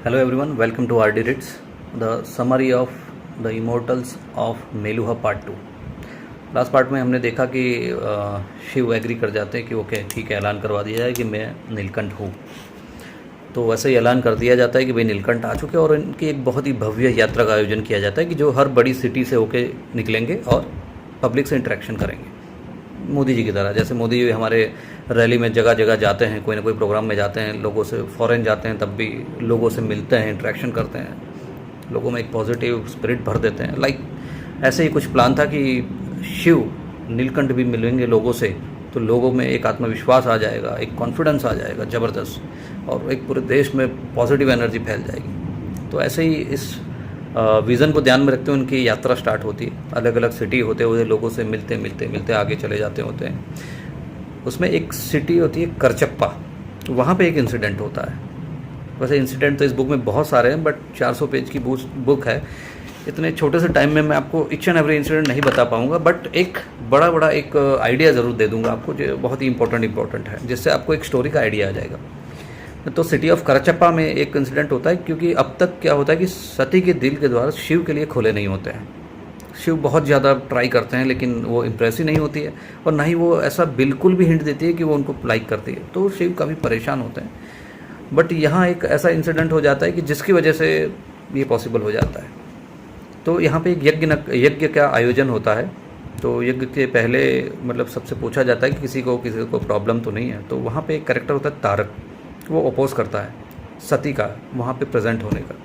Hello everyone, welcome to RD Reads, the summary of the Immortals of Meluha Part 2। Last part में हमने देखा कि Shiv agree कर जाते हैं कि ओके ठीक है, ऐलान करवा दिया जाए कि मैं नीलकंठ हूँ। तो वैसे ही ऐलान कर दिया जाता है कि भाई नीलकंठ आ चुके हैं और इनकी एक बहुत ही भव्य यात्रा का आयोजन किया जाता है कि जो हर बड़ी सिटी से होके निकलेंगे और पब्लिक से इंटरेक्शन करेंगे, मोदी जी की तरह। जैसे मोदी जी हमारे रैली में जगह जगह जाते हैं, कोई ना कोई प्रोग्राम में जाते हैं, लोगों से फॉरेन जाते हैं, तब भी लोगों से मिलते हैं, इंटरेक्शन करते हैं, लोगों में एक पॉजिटिव स्पिरिट भर देते हैं। लाइक ऐसे ही कुछ प्लान था कि शिव नीलकंठ भी मिलेंगे लोगों से, तो लोगों में एक आत्मविश्वास आ जाएगा, एक कॉन्फिडेंस आ जाएगा ज़बरदस्त, और एक पूरे देश में पॉजिटिव एनर्जी फैल जाएगी। तो ऐसे ही इस विज़न को ध्यान में रखते हुए उनकी यात्रा स्टार्ट होती है। अलग अलग सिटी होते हुए लोगों से मिलते मिलते मिलते आगे चले जाते होते हैं। उसमें एक सिटी होती है करचप्पा, वहाँ पे एक इंसिडेंट होता है। वैसे इंसिडेंट तो इस बुक में बहुत सारे हैं, बट 400 पेज की बुक है। इतने छोटे से टाइम में मैं आपको ईच एंड एवरी इंसिडेंट नहीं बता पाऊँगा, बट एक बड़ा एक आइडिया ज़रूर दे दूँगा आपको, जो बहुत ही इंपॉर्टेंट है, जिससे आपको एक स्टोरी का आइडिया आ जाएगा। तो सिटी ऑफ करचप्पा में एक इंसिडेंट होता है, क्योंकि अब तक क्या होता है कि सती के दिल के द्वार शिव के लिए खोले नहीं होते हैं। शिव बहुत ज़्यादा ट्राई करते हैं, लेकिन वो इम्प्रेस ही नहीं होती है, और ना ही वो ऐसा बिल्कुल भी हिंट देती है कि वो उनको लाइक करती है। तो शिव काफ़ी परेशान होते हैं। बट यहाँ एक ऐसा इंसिडेंट हो जाता है कि जिसकी वजह से ये पॉसिबल हो जाता है। तो यहाँ पे एक यज्ञ का आयोजन होता है। तो यज्ञ के पहले मतलब सबसे पूछा जाता है कि किसी को प्रॉब्लम तो नहीं है। तो वहाँ पे एक कैरेक्टर होता है तारक, वो अपोज करता है सती का वहाँ पे प्रेजेंट होने का,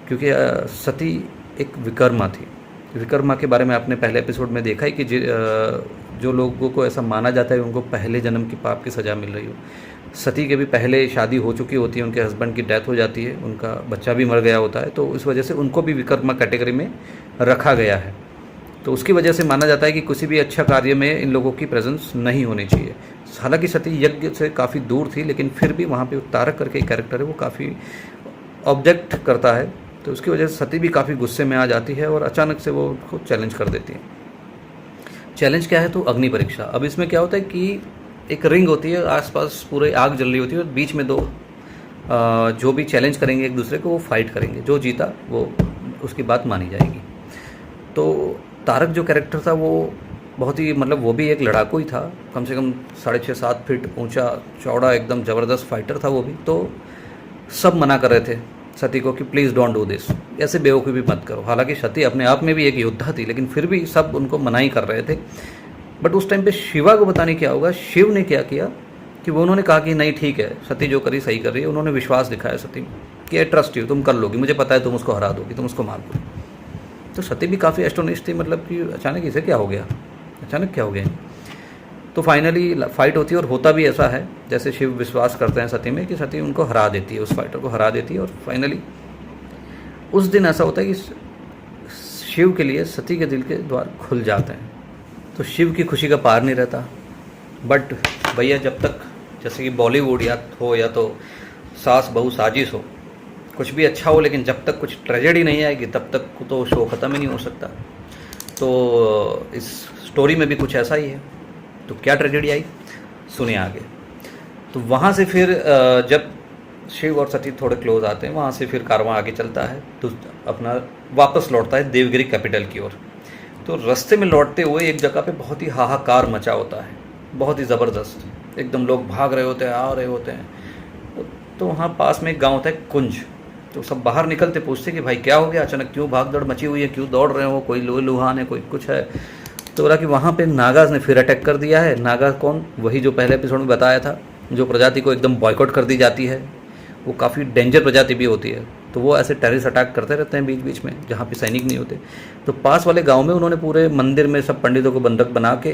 क्योंकि सती एक विकर्मा थी। विकर्मा के बारे में आपने पहले एपिसोड में देखा है कि जो लोगों को ऐसा माना जाता है उनको पहले जन्म की पाप की सज़ा मिल रही हो। सती के भी पहले शादी हो चुकी होती है, उनके हस्बैंड की डेथ हो जाती है, उनका बच्चा भी मर गया होता है, तो इस वजह से उनको भी विकर्मा कैटेगरी में रखा गया है। तो उसकी वजह से माना जाता है कि किसी भी अच्छा कार्य में इन लोगों की प्रेजेंस नहीं होनी चाहिए। हालांकि सती यज्ञ से काफ़ी दूर थी, लेकिन फिर भी वहाँ पे तारक करके एक कैरेक्टर है, वो काफ़ी ऑब्जेक्ट करता है। तो उसकी वजह से सती भी काफ़ी गुस्से में आ जाती है और अचानक से वो उसको चैलेंज कर देती है। चैलेंज क्या है? तो अग्नि परीक्षा। अब इसमें क्या होता है कि एक रिंग होती है, आसपास पूरे आग जल रही होती है, और बीच में दो जो भी चैलेंज करेंगे एक दूसरे को, वो फाइट करेंगे। जो जीता वो उसकी बात मानी जाएगी। तो तारक जो कैरेक्टर था वो बहुत ही मतलब वो भी एक लड़ाकू ही था, कम से कम 6.5-7 फीट ऊंचा चौड़ा, एकदम ज़बरदस्त फाइटर था वो भी। तो सब मना कर रहे थे सती को कि प्लीज़ डोंट डू दिस, ऐसे बेवकूफ़ी मत करो। हालांकि सती अपने आप में भी एक योद्धा थी, लेकिन फिर भी सब उनको मना ही कर रहे थे। बट उस टाइम पे शिवा को पता नहीं क्या होगा, शिव ने क्या किया कि वो उन्होंने कहा कि नहीं ठीक है, सती जो करी सही कर रही है। उन्होंने विश्वास दिखाया सती में कि आई ट्रस्ट यू, तुम कर लोगी, मुझे पता है तुम उसको हरा दोगी, तुम उसको मार दोगी। तो सती भी काफ़ी एस्टोनिश थी, मतलब कि अचानक इसे क्या हो गया, अचानक क्या हो गया। तो फाइनली फाइट होती है, और होता भी ऐसा है जैसे शिव विश्वास करते हैं सती में कि सती उनको हरा देती है, उस फाइटर को हरा देती है। और फाइनली उस दिन ऐसा होता है कि शिव के लिए सती के दिल के द्वार खुल जाते हैं। तो शिव की खुशी का पार नहीं रहता। बट भैया, जब तक जैसे कि बॉलीवुड या तो सास बहू साजिश हो, कुछ भी अच्छा हो, लेकिन जब तक कुछ ट्रेजेडी नहीं आएगी तब तक तो शो ख़त्म ही नहीं हो सकता। तो इस स्टोरी में भी कुछ ऐसा ही है। तो क्या ट्रेजेडी आई, सुनिए आगे। तो वहाँ से फिर जब शिव और सती थोड़े क्लोज आते हैं, वहाँ से फिर कारवां आगे चलता है, तो अपना वापस लौटता है देवगिरी कैपिटल की ओर। तो रास्ते में लौटते हुए एक जगह पे बहुत ही हाहाकार मचा होता है, बहुत ही ज़बरदस्त, एकदम लोग भाग रहे होते हैं, आ रहे होते हैं। तो वहाँ पास में एक गाँव होता है कुंज। तो सब बाहर निकलते पूछते कि भाई क्या हो गया, अचानक क्यों भाग दौड़ मची हुई है, क्यों दौड़ रहे हो, कोई लुहान है, कोई कुछ है। तो बोला कि वहाँ पे नागाज ने फिर अटैक कर दिया है। नागा कौन? वही जो पहले एपिसोड में बताया था, जो प्रजाति को एकदम बॉयकॉट कर दी जाती है। वो काफ़ी डेंजर प्रजाति भी होती है। तो वो ऐसे टेररिस्ट अटैक करते रहते हैं बीच बीच में, जहाँ पे सैनिक नहीं होते। तो पास वाले गाँव में उन्होंने पूरे मंदिर में सब पंडितों को बंधक बना के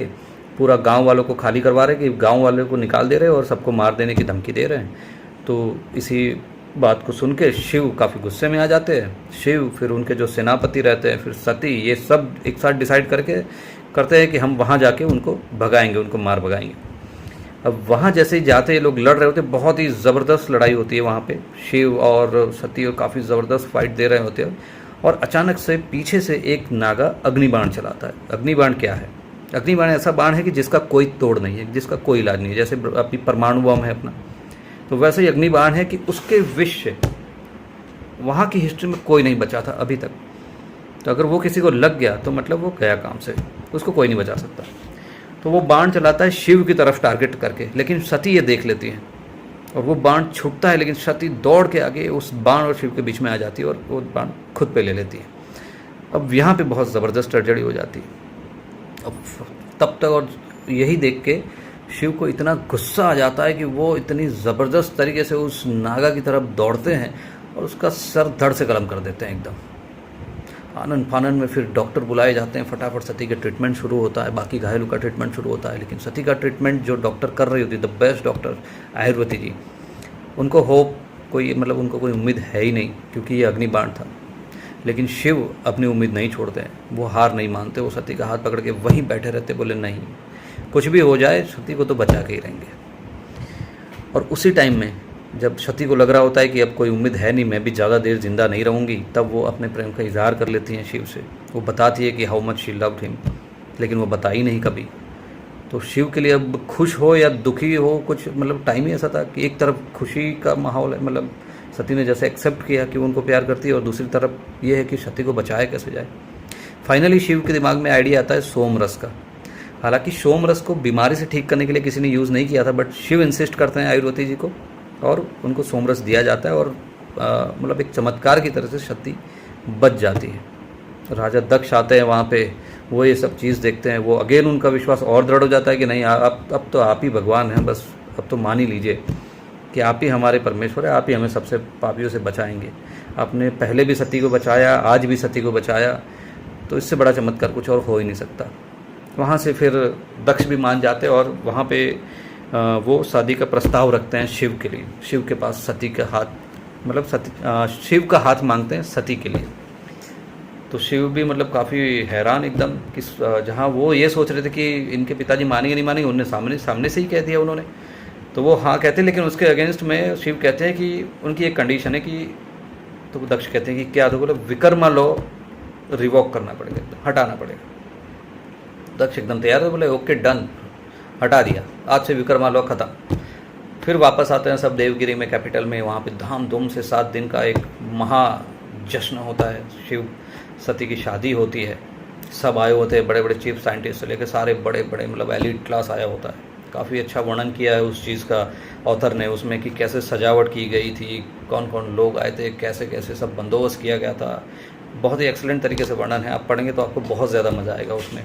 पूरा गाँव वालों को खाली करवा रहे कि गाँव वालों को निकाल दे रहे और सबको मार देने की धमकी दे रहे हैं। तो इसी बात को सुन के शिव काफ़ी गुस्से में आ जाते हैं। शिव, फिर उनके जो सेनापति रहते हैं, फिर सती, ये सब एक साथ डिसाइड करते हैं कि हम वहाँ जाके उनको भगाएंगे, उनको मार भगाएंगे। अब वहाँ जैसे ही जाते हैं, लोग लड़ रहे होते हैं, बहुत ही ज़बरदस्त लड़ाई होती है वहाँ पे। शिव और सती और काफ़ी ज़बरदस्त फाइट दे रहे होते हैं, और अचानक से पीछे से एक नागा अग्निबाण चलाता है। अग्निबाण क्या है? अग्निबाण ऐसा बाण है कि जिसका कोई तोड़ नहीं है, जिसका कोई इलाज नहीं है। जैसे अपनी परमाणु बम है अपना, तो वैसे ही अग्निबाण है कि उसके विष से वहाँ की हिस्ट्री में कोई नहीं बचा था अभी तक। तो अगर वो किसी को लग गया तो मतलब वो गया काम से, उसको कोई नहीं बचा सकता। तो वो बाण चलाता है शिव की तरफ टारगेट करके, लेकिन सती ये देख लेती है और वो बाण छूटता है, लेकिन सती दौड़ के आगे उस बाण और शिव के बीच में आ जाती है और वो बाण खुद पे ले लेती है। अब यहाँ पे बहुत ज़बरदस्त ट्रेजेडी हो जाती है। अब तब तक और यही देख के शिव को इतना गुस्सा आ जाता है कि वो इतनी ज़बरदस्त तरीके से उस नागा की तरफ दौड़ते हैं और उसका सर धड़ से कलम कर देते हैं एकदम। आनंद फानंद में फिर डॉक्टर बुलाए जाते हैं, फटाफट सती का ट्रीटमेंट शुरू होता है, बाकी घायलों का ट्रीटमेंट शुरू होता है। लेकिन सती का ट्रीटमेंट जो डॉक्टर कर रही होती है, द बेस्ट डॉक्टर आयुर्वेदी जी, उनको होप कोई मतलब उनको कोई उम्मीद है ही नहीं, क्योंकि ये अग्निबाण था। लेकिन शिव अपनी उम्मीद नहीं छोड़ते हैं, वो हार नहीं मानते। वो सती का हाथ पकड़ के वहीं बैठे रहते, बोले नहीं, कुछ भी हो जाए सती को तो बचा के ही रहेंगे। और उसी टाइम में जब सती को लग रहा होता है कि अब कोई उम्मीद है नहीं, मैं भी ज़्यादा देर जिंदा नहीं रहूँगी, तब वो अपने प्रेम का इजहार कर लेती हैं शिव से। वो बताती है कि how much she loved him, लेकिन वो बताई नहीं कभी। तो शिव के लिए अब खुश हो या दुखी हो, कुछ मतलब टाइम ही ऐसा था कि एक तरफ खुशी का माहौल है, मतलब सती ने जैसे एक्सेप्ट किया कि वो उनको प्यार करती है, और दूसरी तरफ ये है कि सती को बचाया कैसे जाए। फाइनली शिव के दिमाग में आइडिया आता है सोम रस का। हालांकि सोम रस को बीमारी से ठीक करने के लिए किसी ने यूज़ नहीं किया था, बट शिव इंसिस्ट करते हैं आयुर्वेदी जी को और उनको सोम रस दिया जाता है, और मतलब एक चमत्कार की तरह से सती बच जाती है। राजा दक्ष आते हैं वहाँ पे, वो ये सब चीज़ देखते हैं, वो अगेन उनका विश्वास और दृढ़ हो जाता है कि नहीं, अब तो आप ही भगवान हैं, बस अब तो मान ही लीजिए कि आप ही हमारे परमेश्वर है, आप ही हमें सबसे पापियों से बचाएंगे। आपने पहले भी सती को बचाया, आज भी सती को बचाया, तो इससे बड़ा चमत्कार कुछ और हो ही नहीं सकता। वहाँ से फिर दक्ष भी मान जाते हैं और वहाँ पे वो शादी का प्रस्ताव रखते हैं शिव के लिए। शिव के पास सती का हाथ, मतलब शिव का हाथ मांगते हैं सती के लिए। तो शिव भी मतलब काफ़ी हैरान एकदम कि जहाँ वो ये सोच रहे थे कि इनके पिताजी मानेंगे नहीं मानेंगे, उन्होंने सामने से ही कह दिया उन्होंने, तो वो हाँ कहते हैं। लेकिन उसके अगेंस्ट में शिव कहते हैं कि उनकी एक कंडीशन है कि, तो दक्ष कहते हैं कि क्या, तो बोले विकर्मा लॉ रिवॉक करना पड़ेगा, हटाना पड़ेगा। दक्ष एकदम तैयार है, बोले ओके डन, हटा दिया, आज से विकर्मा लॉ खत्म। फिर वापस आते हैं सब देवगिरी में, कैपिटल में। वहाँ पे धामधूम से 7 दिन का एक महा जश्न होता है, शिव सती की शादी होती है, सब आए होते हैं, बड़े बड़े चीफ साइंटिस्ट से लेकर सारे बड़े बड़े मतलब एलिट क्लास आया होता है। काफ़ी अच्छा वर्णन किया है उस चीज़ का ऑथर ने उसमें, कि कैसे सजावट की गई थी, कौन कौन लोग आए थे, कैसे कैसे सब बंदोबस्त किया गया था। बहुत ही एक्सीलेंट तरीके से वर्णन है, आप पढ़ेंगे तो आपको बहुत ज़्यादा मज़ा आएगा उसमें।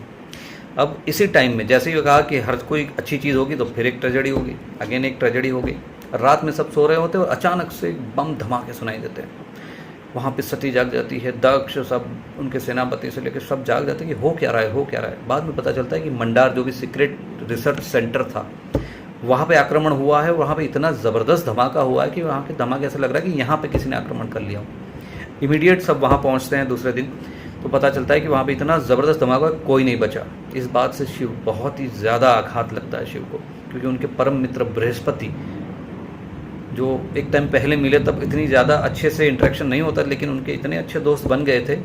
अब इसी टाइम में जैसे ही कहा कि हर कोई अच्छी चीज़ होगी तो फिर एक ट्रेजेडी होगी, अगेन एक ट्रेजेडी होगी। रात में सब सो रहे होते हैं और अचानक से बम धमाके सुनाई देते हैं। वहाँ पे सती जाग जाती है, दक्ष सब उनके सेनापति से लेकर सब जाग जाते हैं कि हो क्या रहा है, हो क्या रहा है। बाद में पता चलता है कि मंडार जो भी सीक्रेट रिसर्च सेंटर था, वहाँ पे आक्रमण हुआ है। वहाँ पे इतना ज़बरदस्त धमाका हुआ है कि वहाँ के धमाके ऐसा लग रहा है कि यहाँ पे किसी ने आक्रमण कर लिया हो। इमीडिएट सब वहाँ पहुँचते हैं दूसरे दिन, तो पता चलता है कि वहाँ पे इतना ज़बरदस्त धमाका कोई नहीं बचा। इस बात से शिव बहुत ही ज़्यादा आघात लगता है शिव को, क्योंकि उनके परम मित्र बृहस्पति जो एक टाइम पहले मिले तब इतनी ज़्यादा अच्छे से इंटरेक्शन नहीं होता, लेकिन उनके इतने अच्छे दोस्त बन गए थे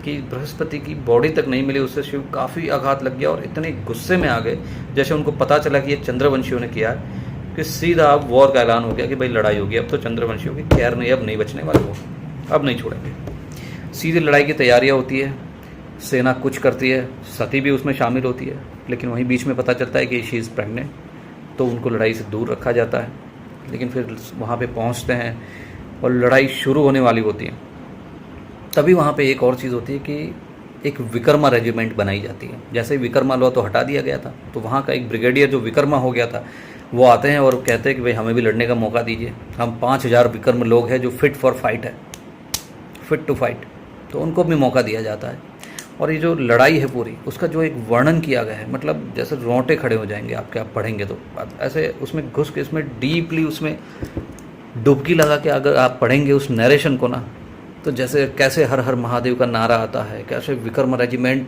कि बृहस्पति की बॉडी तक नहीं मिली। उससे शिव काफ़ी आघात लग गया और इतने गुस्से में आ गए जैसे उनको पता चला कि ये चंद्रवंशियों ने किया है, कि सीधा अब वॉर का ऐलान हो गया कि भाई लड़ाई होगी, अब तो चंद्रवंशियों की खैर नहीं, अब नहीं बचने वाले वो, अब नहीं छोड़ेंगे। सीधी लड़ाई की तैयारियाँ होती है, सेना कुछ करती है, सती भी उसमें शामिल होती है। लेकिन वहीं बीच में पता चलता है कि शी इज़ प्रेग्नेंट, तो उनको लड़ाई से दूर रखा जाता है। लेकिन फिर वहाँ पे पहुँचते हैं और लड़ाई शुरू होने वाली होती है। तभी वहाँ पे एक और चीज़ होती है कि एक विकर्मा रेजिमेंट बनाई जाती है। जैसे ही विकर्मा लॉ तो हटा दिया गया था, तो वहाँ का एक ब्रिगेडियर जो विकर्मा हो गया था, वो आते हैं और कहते हैं कि भाई हमें भी लड़ने का मौका दीजिए। हम 5000 विकर्म लोग हैं जो फिट फॉर फाइट है, फिट टू फाइट, तो उनको भी मौका दिया जाता है। और ये जो लड़ाई है पूरी, उसका जो एक वर्णन किया गया है, मतलब जैसे रोंगटे खड़े हो जाएंगे आपके, आप पढ़ेंगे तो ऐसे उसमें घुस के इसमें डीपली उसमें डुबकी लगा के अगर आप पढ़ेंगे उस नरेशन को ना, तो जैसे कैसे हर हर महादेव का नारा आता है, कैसे विकर्म रेजिमेंट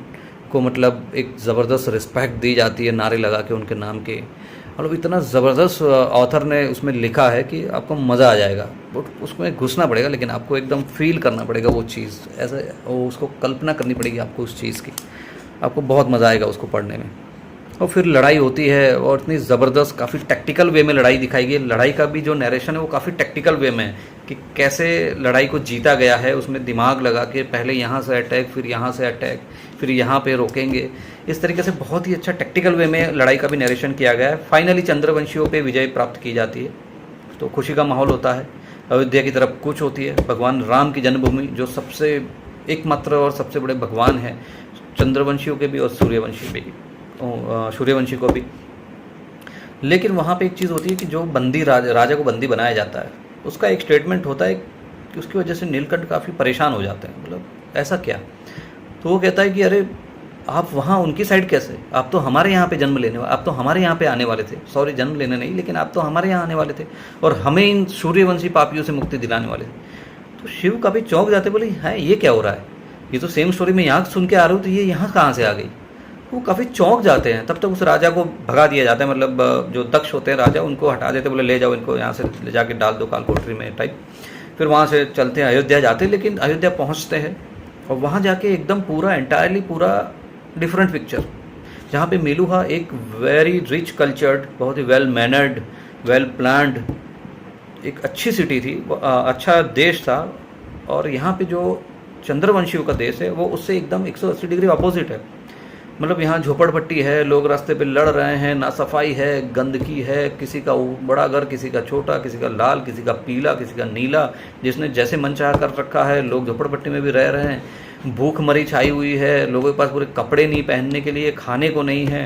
को मतलब एक ज़बरदस्त रिस्पेक्ट दी जाती है नारे लगा के उनके नाम के। मतलब इतना ज़बरदस्त ऑथर ने उसमें लिखा है कि आपको मज़ा आ जाएगा। उसमें घुसना पड़ेगा, लेकिन आपको एकदम फील करना पड़ेगा वो चीज़, ऐसे वो उसको कल्पना करनी पड़ेगी आपको उस चीज़ की। आपको बहुत मज़ा आएगा उसको पढ़ने में। और फिर लड़ाई होती है और इतनी ज़बरदस्त, काफ़ी टैक्टिकल वे में लड़ाई दिखाई गई। लड़ाई का भी जो नरेशन है वो काफ़ी टैक्टिकल वे में है कि कैसे लड़ाई को जीता गया है, उसमें दिमाग लगा के पहले यहाँ से अटैक, फिर यहाँ से अटैक, फिर यहाँ पे रोकेंगे, इस तरीके से बहुत ही अच्छा टेक्टिकल वे में लड़ाई का भी नरेशन किया गया है। फाइनली चंद्रवंशियों पे विजय प्राप्त की जाती है, तो खुशी का माहौल होता है। अयोध्या की तरफ कूच होती है। भगवान राम की जन्मभूमि, जो सबसे एकमात्र और सबसे बड़े भगवान हैं चंद्रवंशियों के भी और सूर्यवंशी को भी। लेकिन वहाँ पे एक चीज़ होती है कि जो बंदी राजा को बंदी बनाया जाता है, उसका एक स्टेटमेंट होता है कि उसकी वजह से नीलकंठ काफ़ी परेशान हो जाते हैं। मतलब ऐसा क्या? तो वो कहता है कि अरे आप वहाँ उनकी साइड कैसे, आप तो हमारे यहाँ पे जन्म लेने वाले, आप तो हमारे यहाँ पे आने वाले थे, सॉरी जन्म लेने नहीं, लेकिन आप तो हमारे यहाँ आने वाले थे और हमें इन सूर्यवंशी पापियों से मुक्ति दिलाने वाले थे। तो शिव काफ़ी चौंक जाते, बोले है ये क्या हो रहा है, ये तो सेम स्टोरी मैं यहाँ सुन के आ रहा हूँ, तो ये यहाँ कहाँ से आ गई। वो काफ़ी चौंक जाते हैं। तब तक उस राजा को भगा दिया जाता है, मतलब जो दक्ष होते हैं राजा, उनको हटा देते, बोले ले जाओ इनको यहाँ से, ले जाके डाल दो कालकोठरी में टाइप। फिर वहाँ से चलते हैं अयोध्या जाते हैं, लेकिन अयोध्या पहुँचते हैं और वहाँ जाके एकदम पूरा एंटायरली पूरा डिफरेंट पिक्चर, जहाँ पे मेलुहा एक वेरी रिच कल्चर्ड, बहुत ही वेल मैनर्ड, वेल प्लान्ड एक अच्छी सिटी थी, अच्छा देश था। और यहाँ पे जो चंद्रवंशियों का देश है वो उससे एकदम 180 डिग्री अपोजिट है। मतलब यहाँ झोपड़पट्टी है, लोग रास्ते पे लड़ रहे हैं, ना सफाई है, गंदगी है, किसी का बड़ा घर, किसी का छोटा, किसी का लाल, किसी का पीला, किसी का नीला, जिसने जैसे मन चाह कर रखा है। लोग झोपड़पट्टी में भी रह रहे हैं, भूखमरी छाई हुई है, लोगों के पास पूरे कपड़े नहीं पहनने के लिए, खाने को नहीं है।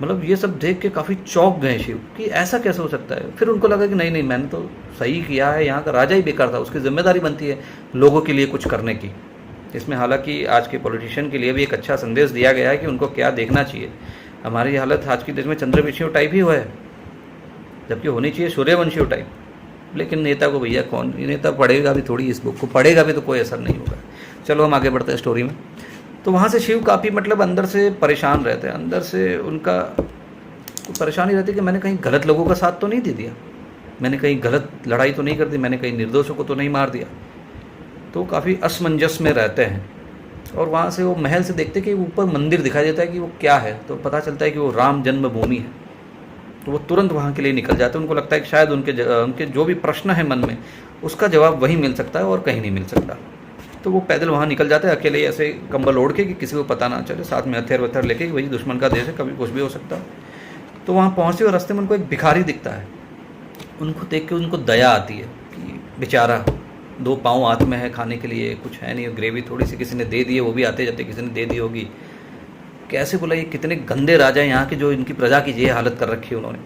मतलब ये सब देख के काफ़ी चौंक गए शिव कि ऐसा कैसे हो सकता है। फिर उनको लगा कि नहीं नहीं, मैंने तो सही किया है, यहाँ का राजा ही बेकार था, उसकी जिम्मेदारी बनती है लोगों के लिए कुछ करने की। इसमें हालांकि आज के पॉलिटिशियन के लिए भी एक अच्छा संदेश दिया गया है कि उनको क्या देखना चाहिए। हमारी हालत आज के देश में चंद्रवंशियों टाइप ही हुआ है, जबकि होनी चाहिए सूर्यवंशियों टाइप। लेकिन नेता को भैया कौन, नेता पढ़ेगा भी थोड़ी, इस बुक को पढ़ेगा भी तो कोई असर नहीं होगा। चलो हम आगे बढ़ते हैं स्टोरी में। तो वहाँ से शिव काफ़ी मतलब अंदर से परेशान रहते हैं, अंदर से उनका परेशानी रहती है कि मैंने कहीं गलत लोगों का साथ तो नहीं दे दिया, मैंने कहीं गलत लड़ाई तो नहीं कर दी, मैंने कहीं निर्दोषों को तो नहीं मार दिया। तो काफ़ी असमंजस में रहते हैं। और वहाँ से वो महल से देखते कि ऊपर मंदिर दिखाई देता है कि वो क्या है, तो पता चलता है कि वो राम जन्मभूमि है। तो वो तुरंत वहाँ के लिए निकल जाते हैं। उनको लगता है कि शायद उनके जो भी प्रश्न है मन में, उसका जवाब वहीं मिल सकता है और कहीं नहीं मिल सकता। तो वो पैदल वहाँ निकल जाते हैं अकेले, ऐसे कंबल ओढ़ के कि किसी को पता ना चले, साथ में हथियार वथियार लेके, वही दुश्मन का देश है, कभी कुछ भी हो सकता है। तो वहाँ पहुँचते और रास्ते में उनको एक भिखारी दिखता है। उनको देख के उनको दया आती है कि बेचारा 2 पाँव हाथ में है, खाने के लिए कुछ है नहीं, ग्रेवी थोड़ी सी किसी ने दे दी है, वो भी आते जाते किसी ने दे दी होगी। कैसे बोला ये कितने गंदे राजा हैं यहाँ के, जो इनकी प्रजा की ये हालत कर रखी है उन्होंने।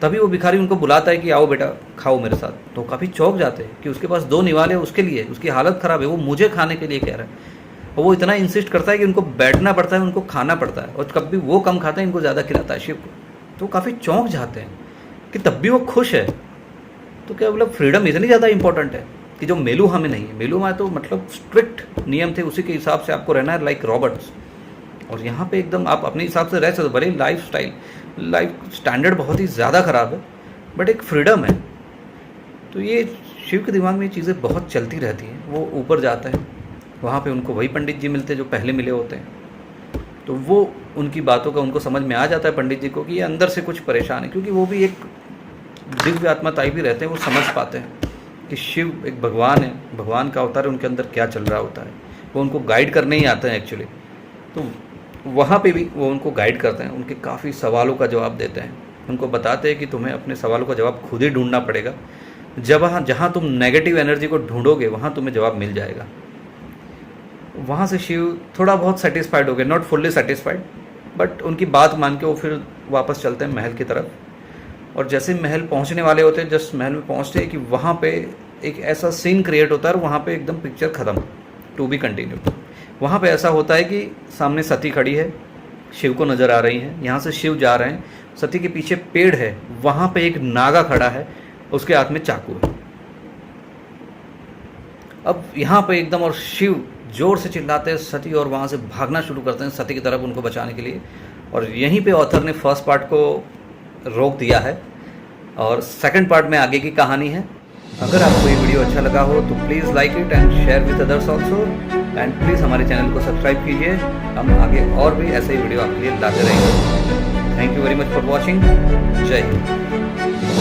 तभी वो भिखारी उनको बुलाता है कि आओ बेटा खाओ मेरे साथ। तो काफ़ी चौंक जाते हैं कि उसके पास 2 निवाले उसके लिए, उसकी हालत ख़राब है, वो मुझे खाने के लिए कह रहा है। और वो इतना इंसिस्ट करता है कि उनको बैठना पड़ता है, उनको खाना पड़ता है, और कभी वो कम खाता है, इनको ज़्यादा खिलाता है शिव को। तो काफ़ी चौंक जाते हैं कि तब भी वो खुश है। तो क्या मतलब फ्रीडम इतनी ज़्यादा इंपॉर्टेंट है कि जो मेलुहा में नहीं है। मेलुहा तो मतलब स्ट्रिक्ट नियम थे, उसी के हिसाब से आपको रहना है, लाइक रॉबर्ट्स। और यहाँ पे एकदम आप अपने हिसाब से रह सकते, भले लाइफ स्टैंडर्ड बहुत ही ज़्यादा ख़राब है, बट एक फ्रीडम है। तो ये शिव के दिमाग में ये चीज़ें बहुत चलती रहती हैं। वो ऊपर जाता है, वहाँ पे उनको वही पंडित जी मिलते हैं जो पहले मिले होते हैं। तो वो उनकी बातों का उनको समझ में आ जाता है पंडित जी को कि ये अंदर से कुछ परेशान है, क्योंकि वो भी एक दिव्य आत्मा टाइप ही रहते हैं। वो समझ पाते हैं कि शिव एक भगवान है, भगवान का अवतार है, उनके अंदर क्या चल रहा होता है। वो उनको गाइड करने ही आते हैं एक्चुअली। तो वहाँ पे भी वो उनको गाइड करते हैं, उनके काफ़ी सवालों का जवाब देते हैं, उनको बताते हैं कि तुम्हें अपने सवालों का जवाब खुद ही ढूंढना पड़ेगा। जहाँ तुम नेगेटिव एनर्जी को ढूंढोगे वहाँ तुम्हें जवाब मिल जाएगा। वहाँ से शिव थोड़ा बहुत सेटिस्फाइड हो गए, नॉट फुल्ली सेटिस्फाइड, बट उनकी बात मान के वो फिर वापस चलते हैं महल की तरफ। और जैसे महल पहुँचने वाले होते हैं, जस्ट महल में पहुँचते हैं कि वहाँ पे एक ऐसा सीन क्रिएट होता है और वहाँ पे एकदम पिक्चर ख़त्म, टू बी कंटिन्यू। वहाँ पे ऐसा होता है कि सामने सती खड़ी है, शिव को नज़र आ रही हैं, यहाँ से शिव जा रहे हैं, सती के पीछे पेड़ है, वहाँ पे एक नागा खड़ा है, उसके हाथ में चाकू है। अब यहाँ पे एकदम और शिव जोर से चिल्लाते हैं सती, और वहाँ से भागना शुरू करते हैं सती की तरफ उनको बचाने के लिए। और यहीं पे ऑथर ने फर्स्ट पार्ट को रोक दिया है और सेकंड पार्ट में आगे की कहानी है। अगर आपको ये वीडियो अच्छा लगा हो तो please like it and share with others also, and please हमारे चैनल को सब्सक्राइब कीजिए। हम आगे और भी ऐसे ही वीडियो आपके लिए लाते रहेंगे। Thank you very much for watching. जय हिंद।